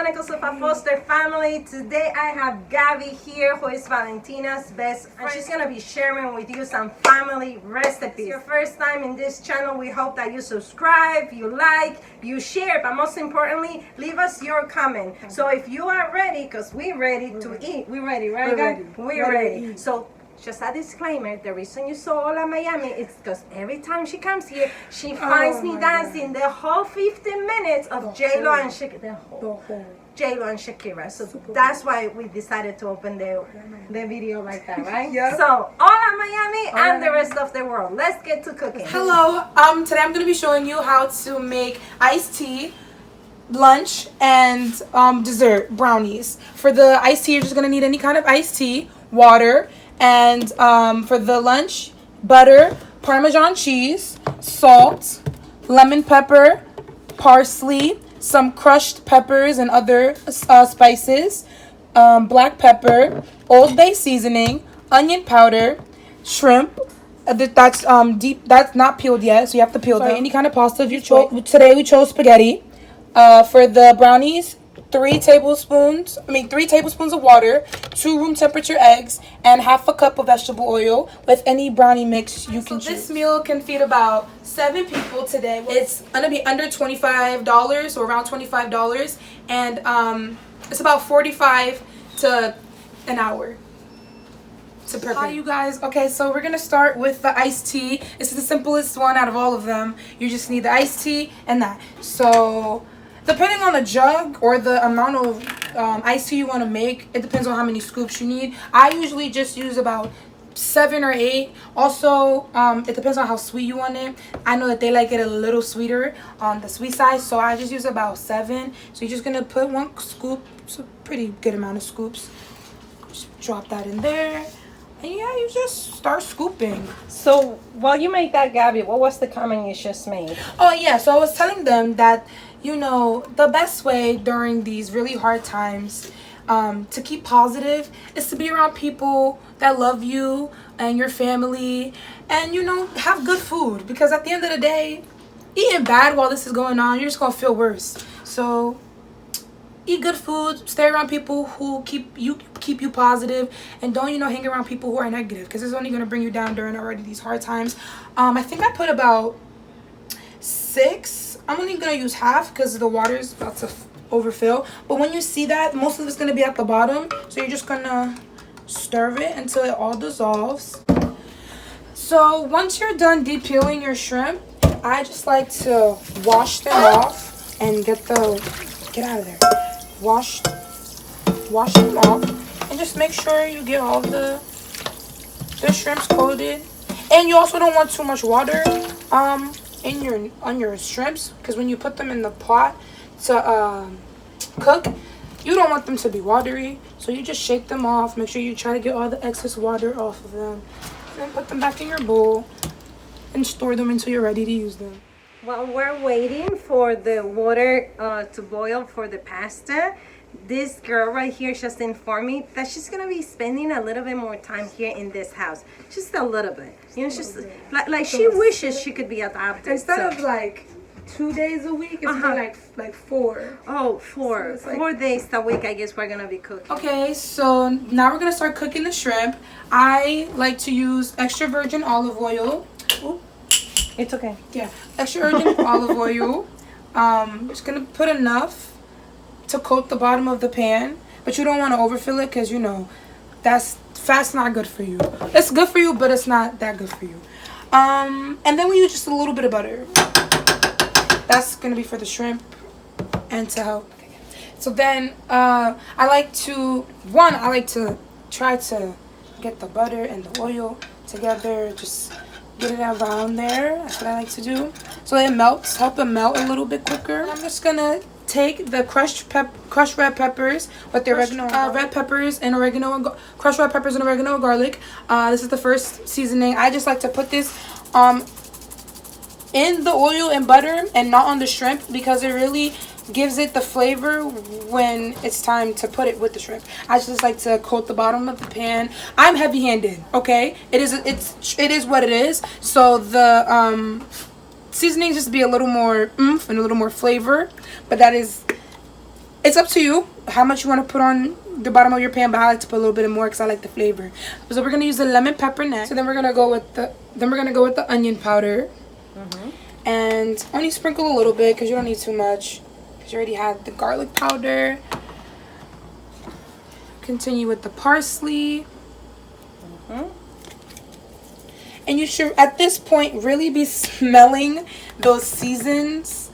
Chronicles of a Foster Family. Today I have Gabby here, who is Valentina's best friend. She's going to be sharing with you some family recipes. If it's your first time in this channel, we hope that you subscribe, you like, you share, but most importantly, leave us your comment. So if you are ready, because we're ready to eat. We're ready, right, guys? We're ready. So just a disclaimer, the reason you saw Hola Miami is because every time she comes here, she finds me dancing the whole 15 minutes of J-Lo and Shakira. J-Lo and Shakira. So that's why we decided to open the video like that, right? Yeah. So, Hola Miami and the rest of the world. Let's get to cooking. Hello. Today I'm going to be showing you how to make iced tea, lunch, and dessert, brownies. For the iced tea, you're just going to need any kind of iced tea, water, and for the lunch, butter, Parmesan cheese, salt, lemon pepper, parsley, some crushed peppers and other spices, black pepper, Old Bay seasoning, onion powder, shrimp. That's that's not peeled yet, so you have to peel them. Any kind of pasta if you chose. Today we chose spaghetti. For the brownies, 3 tablespoons of water, 2 room temperature eggs, and half a cup of vegetable oil with any brownie mix you can choose. This meal can feed about 7 people today. It's gonna be under $25, or around $25, and it's about 45 to an hour to prepare. Hi you guys. Okay, so we're gonna start with the iced tea. This is the simplest one out of all of them. You just need the iced tea and that. So depending on the jug or the amount of iced tea you want to make, it depends on how many scoops you need. I usually just use about 7 or 8. Also, it depends on how sweet you want it. I know that they like it a little sweeter on the sweet side, so I just use about 7. So you're just going to put 1 scoop. It's a pretty good amount of scoops. Just drop that in there. And yeah, you just start scooping. So while you make that, Gabby, what was the comment you just made? Oh, yeah. So I was telling them that, you know, the best way during these really hard times to keep positive is to be around people that love you and your family and, you know, have good food. Because at the end of the day, eating bad while this is going on, you're just going to feel worse. So eat good food, stay around people who keep you positive, and don't, you know, hang around people who are negative, because it's only going to bring you down during already these hard times. I think I put about 6. I'm only going to use half because the water is about to overfill. But when you see that, most of it's going to be at the bottom. So you're just going to stir it until it all dissolves. So once you're done depeeling your shrimp, I just like to wash them off and get out of there. Wash them off and just make sure you get all the shrimps coated. And you also don't want too much water on your shrimps, because when you put them in the pot to cook, you don't want them to be watery. So you just shake them off. Make sure you try to get all the excess water off of them, and then put them back in your bowl and store them until you're ready to use them. While we're waiting for the water to boil for the pasta, this girl right here just informed me that she's going to be spending a little bit more time here in this house. Just a little bit. You know, just like she wishes she could be adopted. Instead of like 2 days a week, it's like 4. Oh, 4. So 4 days a week, I guess we're going to be cooking. Okay, so now we're going to start cooking the shrimp. I like to use extra virgin olive oil. Ooh. It's okay. Yeah, extra virgin olive oil. Just going to put enough to coat the bottom of the pan, but you don't want to overfill it, because, you know, fat's not good for you. It's good for you, but it's not that good for you. And then we use just a little bit of butter. That's going to be for the shrimp and to help. So then I like to try to get the butter and the oil together, just get it around there. That's what I like to do, so it melts, help it melt a little bit quicker. I'm just gonna take the crushed red peppers with the red peppers and oregano, crushed red peppers and oregano and garlic. This is the first seasoning. I just like to put this in the oil and butter and not on the shrimp, because it really gives it the flavor when it's time to put it with the shrimp. I just like to coat the bottom of the pan. I'm heavy-handed, okay? It is what it is. So the seasonings just be a little more oomph and a little more flavor, but that is It's up to you how much you want to put on the bottom of your pan, but I like to put a little bit more because I like the flavor. So we're gonna use the lemon pepper next. So then we're gonna go with the onion powder, and only sprinkle a little bit because you don't need too much. Because you already had the garlic powder. Continue with the parsley. And you should, at this point, really be smelling those seasonings.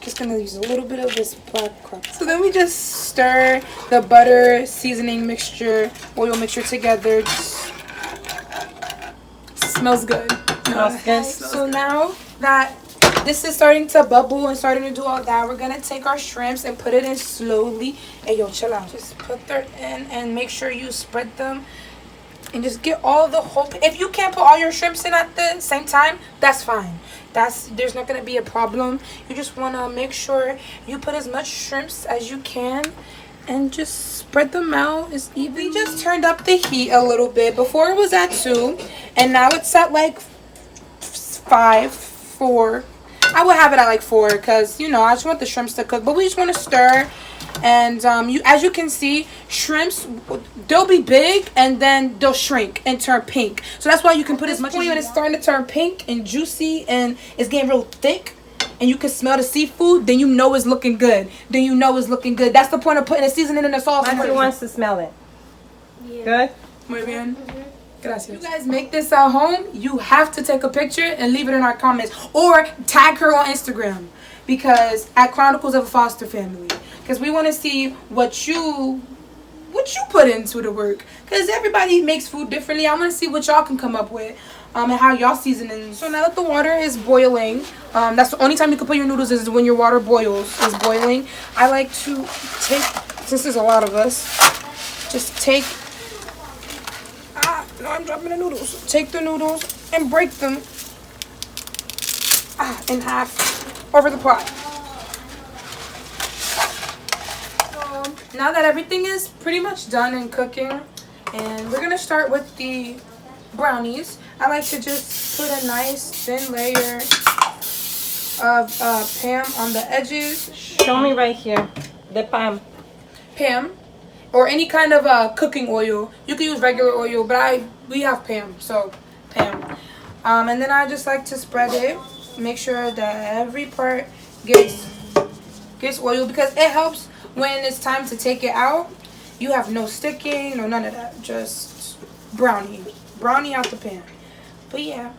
Just gonna use a little bit of this black crumb. So then we just stir the butter, seasoning mixture, oil mixture together. Just smells good. Smells good. So now that this is starting to bubble and starting to do all that, we're gonna take our shrimps and put it in slowly. Hey, yo, chill out. Just put them in and make sure you spread them. And just get all the whole. If you can't put all your shrimps in at the same time, that's fine. There's not gonna be a problem. You just wanna make sure you put as much shrimps as you can, and just spread them out as even. We just turned up the heat a little bit. Before it was at 2, and now it's at like 5, 4. I would have it at like 4 because I just want the shrimps to cook. But we just want to stir. And as you can see, shrimps, they'll be big and then they'll shrink and turn pink. So that's why you can put as much as you want. When it's starting to turn pink and juicy and it's getting real thick and you can smell the seafood, then you know it's looking good. That's the point of putting the seasoning in the sauce. Maxie wants to smell it. Yeah. Good? Muy bien. Gracias. If you guys make this at home, you have to take a picture and leave it in our comments. Or tag her on Instagram. Because at Chronicles of a Foster Family. Because we want to see what you put into the work. Because everybody makes food differently. I want to see what y'all can come up with. And how y'all season it. So now that the water is boiling, that's the only time you can put your noodles is when your water is boiling. I like to take, since there's a lot of us, just take, no, I'm dropping the noodles. Take the noodles and break them in half over the pot. Now that everything is pretty much done and cooking, and we're gonna start with the brownies. I like to just put a nice thin layer of Pam on the edges. Show me right here, the Pam, or any kind of cooking oil. You can use regular oil, but we have Pam, so Pam. And then I just like to spread it, make sure that every part gets oil because it helps. When it's time to take it out, you have no sticking, no none of that. Just brownie out the pan. But yeah,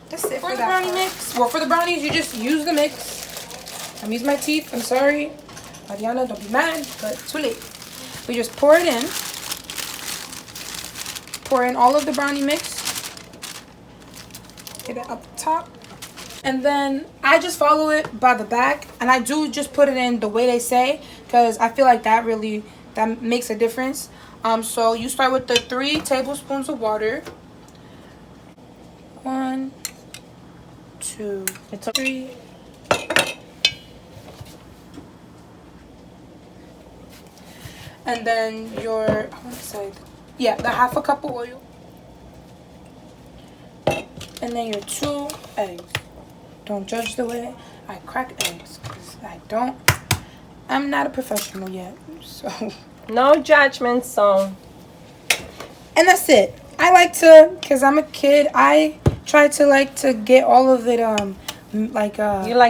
that's it for the brownie mix. Well, for the brownies, you just use the mix. I'm using my teeth. I'm sorry, Mariana. Don't be mad, but too late. We just pour it in. Pour in all of the brownie mix. Get it up top. And then I just follow it by the back, and I do just put it in the way they say because I feel like that makes a difference. So you start with the 3 tablespoons of water. 1, 2, 3. And then the half a cup of oil. And then your 2 eggs. Don't judge the way I crack eggs, because I'm not a professional yet, so. No judgment zone. And that's it. I like to, because I'm a kid, I try to get all of it, You like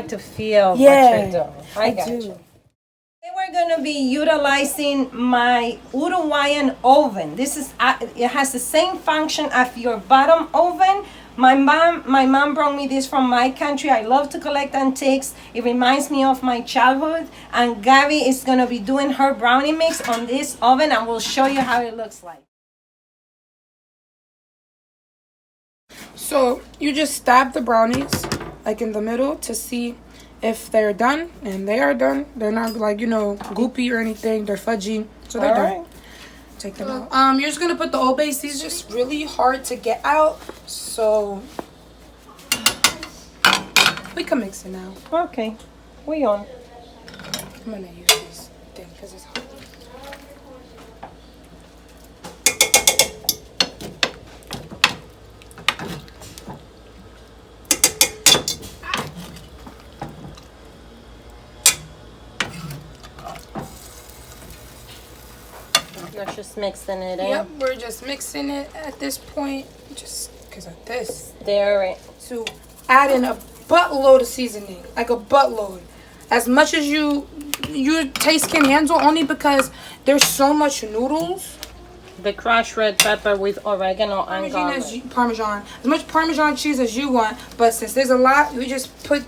to feel what you're doing. I got you. Today we're going to be utilizing my Uruguayan oven. It has the same function as your bottom oven. My mom brought me this from my country. I love to collect antiques. It reminds me of my childhood. And Gabby is going to be doing her brownie mix on this oven, and we'll show you how it looks like. So you just stab the brownies like in the middle to see if they're done, and they are done. They're not goopy or anything. They're fudgy, so they're done. Take them out. You're just gonna put the Old Bay. These are just really hard to get out, so we can mix it now. Okay, we on. I'm gonna use this thing because it's hard. Just mixing it in. Yep, we're just mixing it at this point, just because of this. Stir it. To add in a buttload of seasoning, like a buttload. As much as your taste can handle, only because there's so much noodles. The crushed red pepper with oregano and garlic. Parmesan. As much Parmesan cheese as you want, but since there's a lot, we just put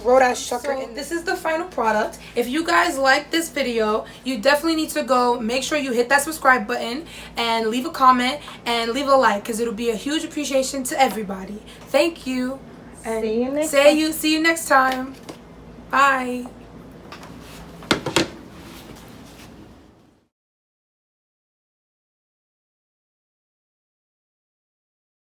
roll that sucker in. This is the final product. If you guys like this video, you definitely need to go make sure you hit that subscribe button and leave a comment and leave a like, because it'll be a huge appreciation to everybody. Thank you. And see you next time. Bye.